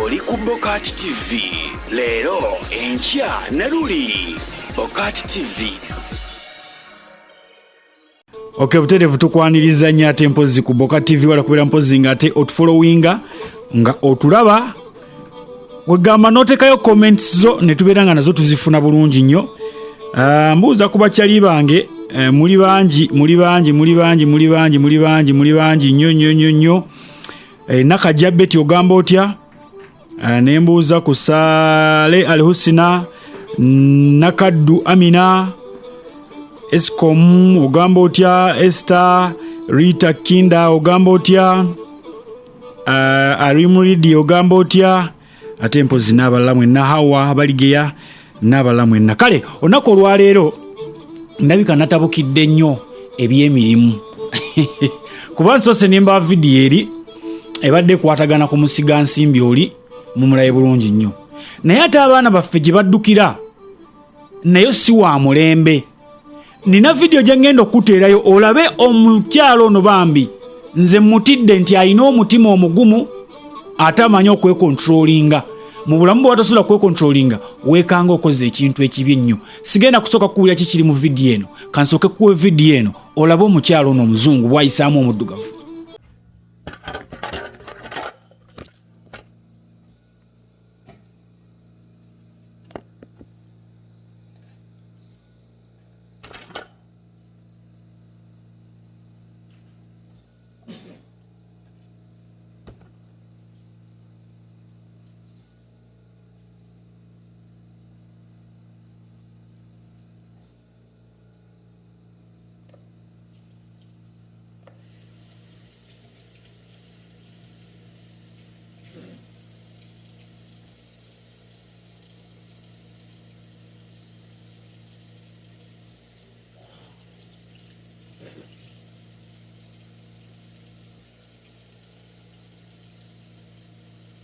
oli ku BOCAT TV. Leero enkya ne luli BOCAT TV. Okay, buterevu tukwaniriza nnyo ate mpozi ku BOCAT TV wala kubera mpozi nga ate otufollowinga nga otulaba wegamba notekayo comments zo ne tubeera nga nazo tuzifuna bulungi nnyo. Mbuuza ku bakyali bange muli bangi nnyo. Nakajabeti ogamba otya? Ne mbuuza ku Sale Alhusina, Nakaddu Amina, Escom ogamba otya? Esther Rita Kinda ogamba otya? Arimuridi ogamba otya? Ate mpozi n'abalala mwenna Hawa Baligeya n'abalala mwenna. Kale onako olwaleero ndabika natabukidde nnyo ebyemirimu kuba nsose nemba vidiyo eri ebadde kwatagana ku musiga nsimbi oli mumulaye bulungi nnyo, naye ate abaana baffe gye baddukira nayo si wa mulembe. Nina vidiyo gye ngenda okuteerayo olabe omukyalo ono Bambi nze mutidde nti alina omutima omugumu ate amanyi okwekontrolinga. Mu bulamu bw'atasula kwekontrolinga weekanga okoze ekintu ekibi ennyo. Sigenda kusooka kuwulira kikiri mu vidiyo eno, kansooke kuwa vidiyo eno olabe omukyalo ono omuzungu bw'ayisaamu omuddugavu.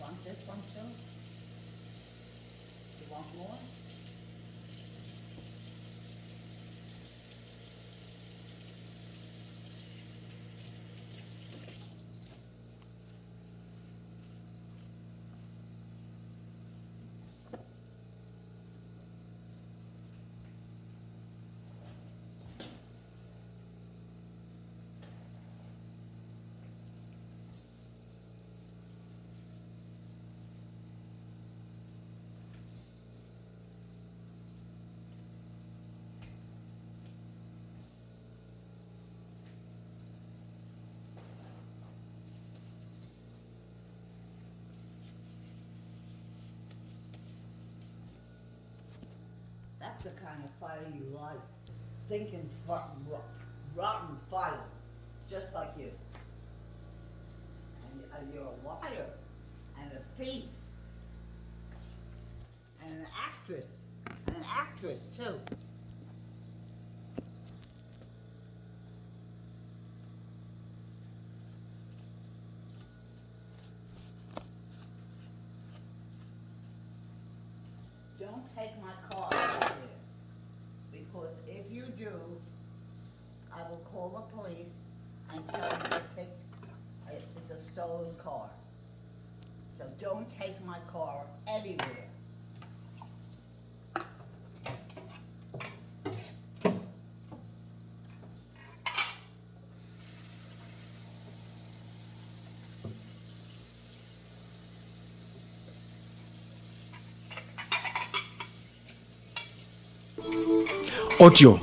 Want this one too? You want more? That's the kind of fire you like. Thinking rotten fire, just like you. And you're a liar, and a thief, and an actress too. Don't take my car out there, because if you do, I will call the police and tell them to pick it's a stolen car. So don't take my car anywhere. Otyo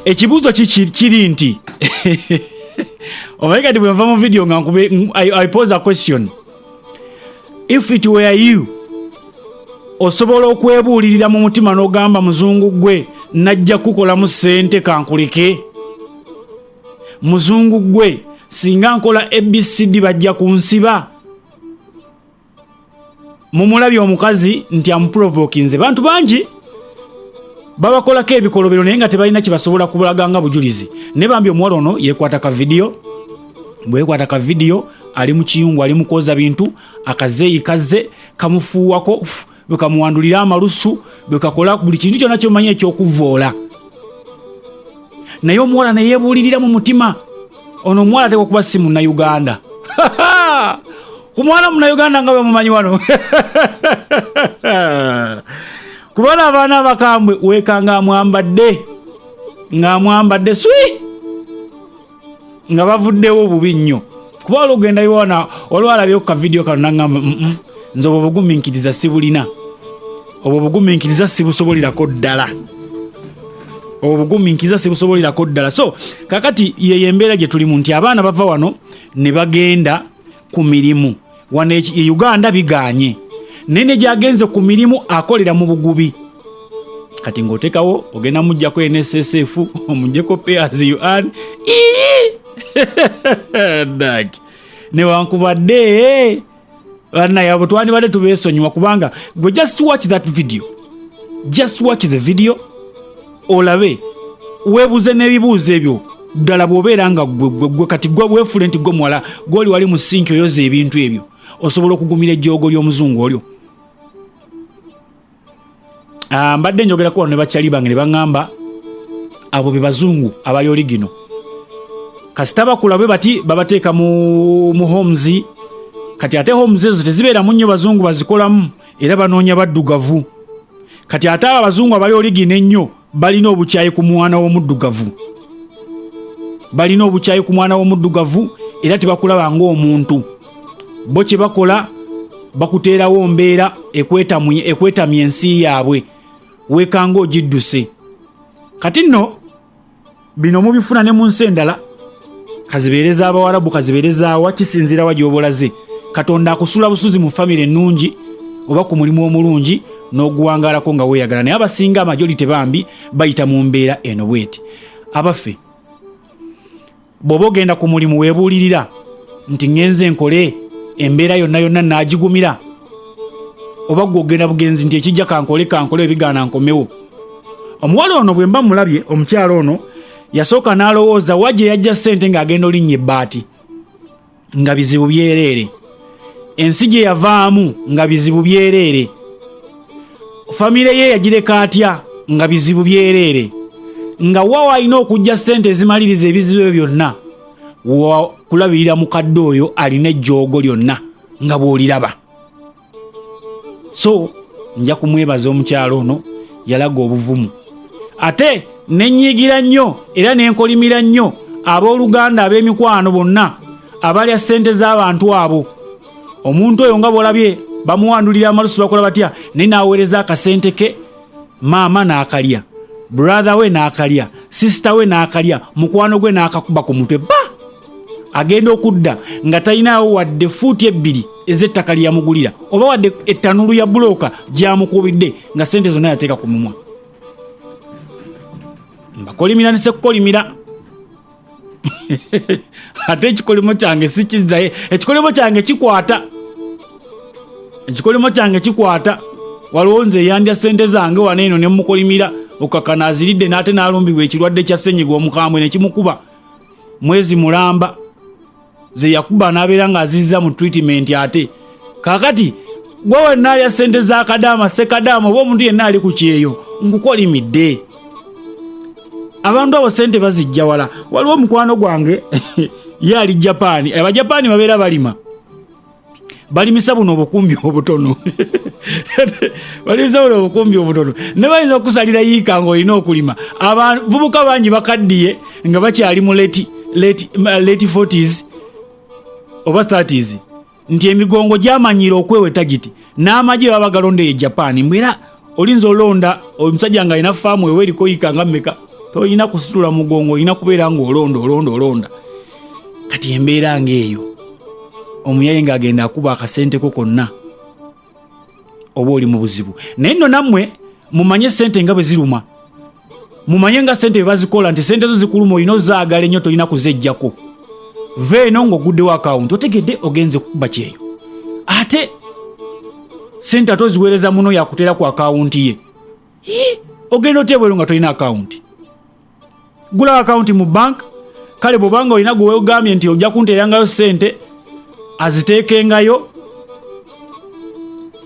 ekibuuzo kiri nti omaikati bwe nva mu video nga I pose a question. If it were you, osobola okwebuulirira mu mutima n'ogamba muzungu gwe najja kukolamu ssente kankuleke? Muzungu gwe singa nkola ABCD bajja kunsiba? Mumulabye omukazi nti amuprovokinze. Bantu bangi babakolako ebikolobero naye nga tebalina kibasobola kubulaga nga bujulizi. Ne Bambi omuwala ono yekwata ka video, bwekwata ka video ali mu kiyungu ali mukoza bintu akazeyi kaze kamufuwako bekamuwandulira amalusu bekakola buli kintu kyonna ky'omanyi ekyokuvoola. Naye omuwala ne yeebuulirira mu mutima ono omuwala ateka okuba si munna Uganda. ku mwana Munnayuganda nga bwe mumanyi wano kubona abaana abakambwe weekanga ng'amwambadde swi nga bavuddewo bubi nnyo kuba olugenda biwana olwalabye ku kavidiyo kano nangamba nze obwo bugumiikiriza sibulina obwo bugumiikiriza sibusobolirako ddala so kakati ye embeera gye tulimu nti abaana bava wano ne bagenda ku mirimu wano e Uganda biganye nene gyagenze ku mirimu akolera mu bugubi kati ng'otekawo ogenda mujjako NSSF omujjeko pay as you earn newankubadde banaye abo twandibadde tubeesonyiwa kubanga gwe just watch the video olabe weebuze n'ebibuuzo ebyo ddala bw'obeera nga gwe kati gwe weefule nti gwe muwala gw'oli wali mu sinki oyoza ebintu ebyo osobola okugumira ejjoogo ly'omuzungu olyo. Mbadde njogerako wano ne bakyali bange ne baŋŋamba abo be bazungu abali oligino kasita bakula bwe bati babateeka mu homes kati ate homes ezo tezibeeramu nnyo bazungu bazikolamu era banoonya baddugavu kati ate abo abazungu abali oligino ennyo balina obukyayi ku mwana w'omuddugavu era tebakulaba ng'omuntu bo kye bakola bakuteerawo mbeera ekwetamya ensi yaabwe weekanga ogidduse kati nno bino mubifuna ne mu nsi endala kazibeereza abawarabu kazibeereza wa kisinzira wa gy'obolaze Katonda akusula busuzi mu famire ennungi oba ku mulimu omulungi n'oguwangalako nga weeyagala naye abasinga amajolite bambi bayita mu mbeera eno bweti abaffe bw'oba ogenda ku mulimu weebuulirira nti ngenze nkole embeera yonna naagigumira oba gw'ogenda bugenzi nti ekijja kankole ebigaana nkomewo. Omuwala ono bwe mba mulabye omukyalo ono yasooka n'alowooza wajje yajja ssente ng'agenda olinnya ebbaati nga bizibu byereere ensi gye yavaamu nga bizibu byereere famire ye yagireka atya nga bizibu byereere nga wawa alina okujja ssente ezimaliriza ebizibu ebyo byonna kulabirira mukadde oyo alina ejjoogo lyonna nga bw'oliraba. So nja kumwebaza omukyalo ono yalaga obuvumu ate nenyigira nnyo era nenkolimira nnyo abooluganda ab'emikwano bonna abalya ssente z'abantu abo. Omuntu oyo nga bw'olabye bamuwandulira amalusu bakola batya naye n'aweereza akasente ke maama n'akalya brother we n'akalya sister we n'akalya mukwano gwe n'akakuba ku mutwe agenda okudda nga talinawo wadde fuuti 2 ez'ettaka lyamugulira oba wadde ettanulu ya bulooka gyamukubidde nga ssente zonna yateeka ku mumwa. Mbakolimira ne sekukolimira ate ekikolimo kyange sikizzaye ekikolimo kyange kikwata waliwo nze yandya ssente zange wano eno ne mukolimira okakana aziridde n'ate n'alumbibwa ekirwadde kya ssenyiga omukambwe ne kimukuba mwezi mulamba ze yakuba n'abeera ng'azizza mu treatment ate kakati gwe wenna alya ssente za Kadaama Sekadaama oba omuntu yenna ali ku kyeyo nkukolimidde. Abantu abo ssente bazijja wala. Waliwo mukwano gwange ye ali Japan. Abajapani babeera balimisa buno obukumbi obutono ne bayinza okusalira yiika ng'olina okulima. Abavubuka bangi bakaddiye nga bakyali mu late 40s oba 30s nti emigongo gyamanyira okweweta giti n'amagye baba galonda e Japan. Mbwera olinza olonda omusajja nga alina faamu ewe eriko yiika nga mmeka toyina kusitula mugongo olina kubeera ng'olonda. Kati embeera ng'eyo omuyaye ng'agenda akuba akasente ko konna oba oli mu buzibu. Naye nno nammwe mumanye ssente nga bwe ziruma, mumanye nga ssente bwe bazikola nti ssente zo zikuluma olina ozaagala ennyo tolina kuzeggyako. Veeno ng'oguddewo akawunti otegedde ogenze kukuba kyeyo ate ssente ate oziweereza muno yakuteera ku akawunti ye ogenda otebwero nga tolina akawunti. Gula akawunti mu bank kale bw'obanga olina gwe weegambye nti ojja kunteerangayo ssente aziteekengayo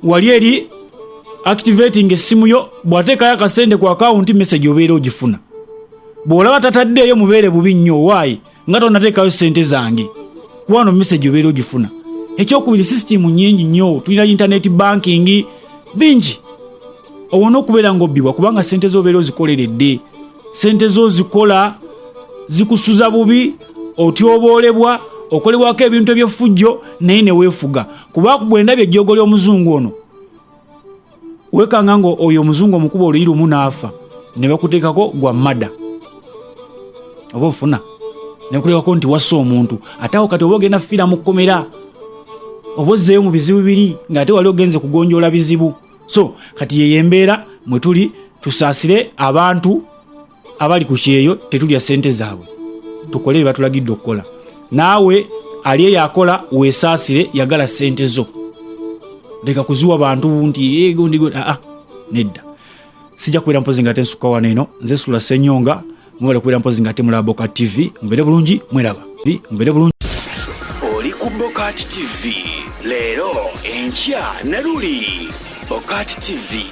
wali eri activating essimu yo bw'ateekayo akasente ku akawunti message obeera ogifuna. Bw'olaba tataddeeyo mubeere bubi nnyo waayi nga tonateekayo ssente zange kuba no message obeera ogifuna. Ekyokubiri system nnyingi nnyo, tulina internet banking bingi. Owona okubeera ng'obbibwa kubanga ssente z'obeera ozikoleredde. Ssente zo zikola zikusuza bubi, otyoboolebwa, okolebwako ebintu eby'effujjo naye ne weefuga. Kuba bwe ndabye ejjoogo ly'omuzungu ono, weekanga ngo oyo omuzungu omukuba oluyi lumu n'afa, ne bakuteekako gwa mada. Oba ofuna ne kulebako nti wassa omuntu, ate awo kati oba ogenda fiira mu kkomera, oba ozzeeyo mu bizibu biri ng'ate wali ogenze kugonjoola bizibu. So kati yeyo embeera mwe tuli, tusaasire abantu abali ku kyeyo, tetulya ssente zaabwe, tukole bye batulagidde okukola. Naawe ali eyo akola weesaasire, yagala ssente zo, leka kuziwa bantu nti gondi nedda. Sijja kubeera mpozi nga ate nsukka wano eno, nze SULA SSENYONGA, mwewale kubeera mpozi nga ate mulaba BOCAT TV. Mbeere bulungi, mweraba. Mbeere bulungi. Oli ku BOCAT TV leero enkya ne luli. BOCAT TV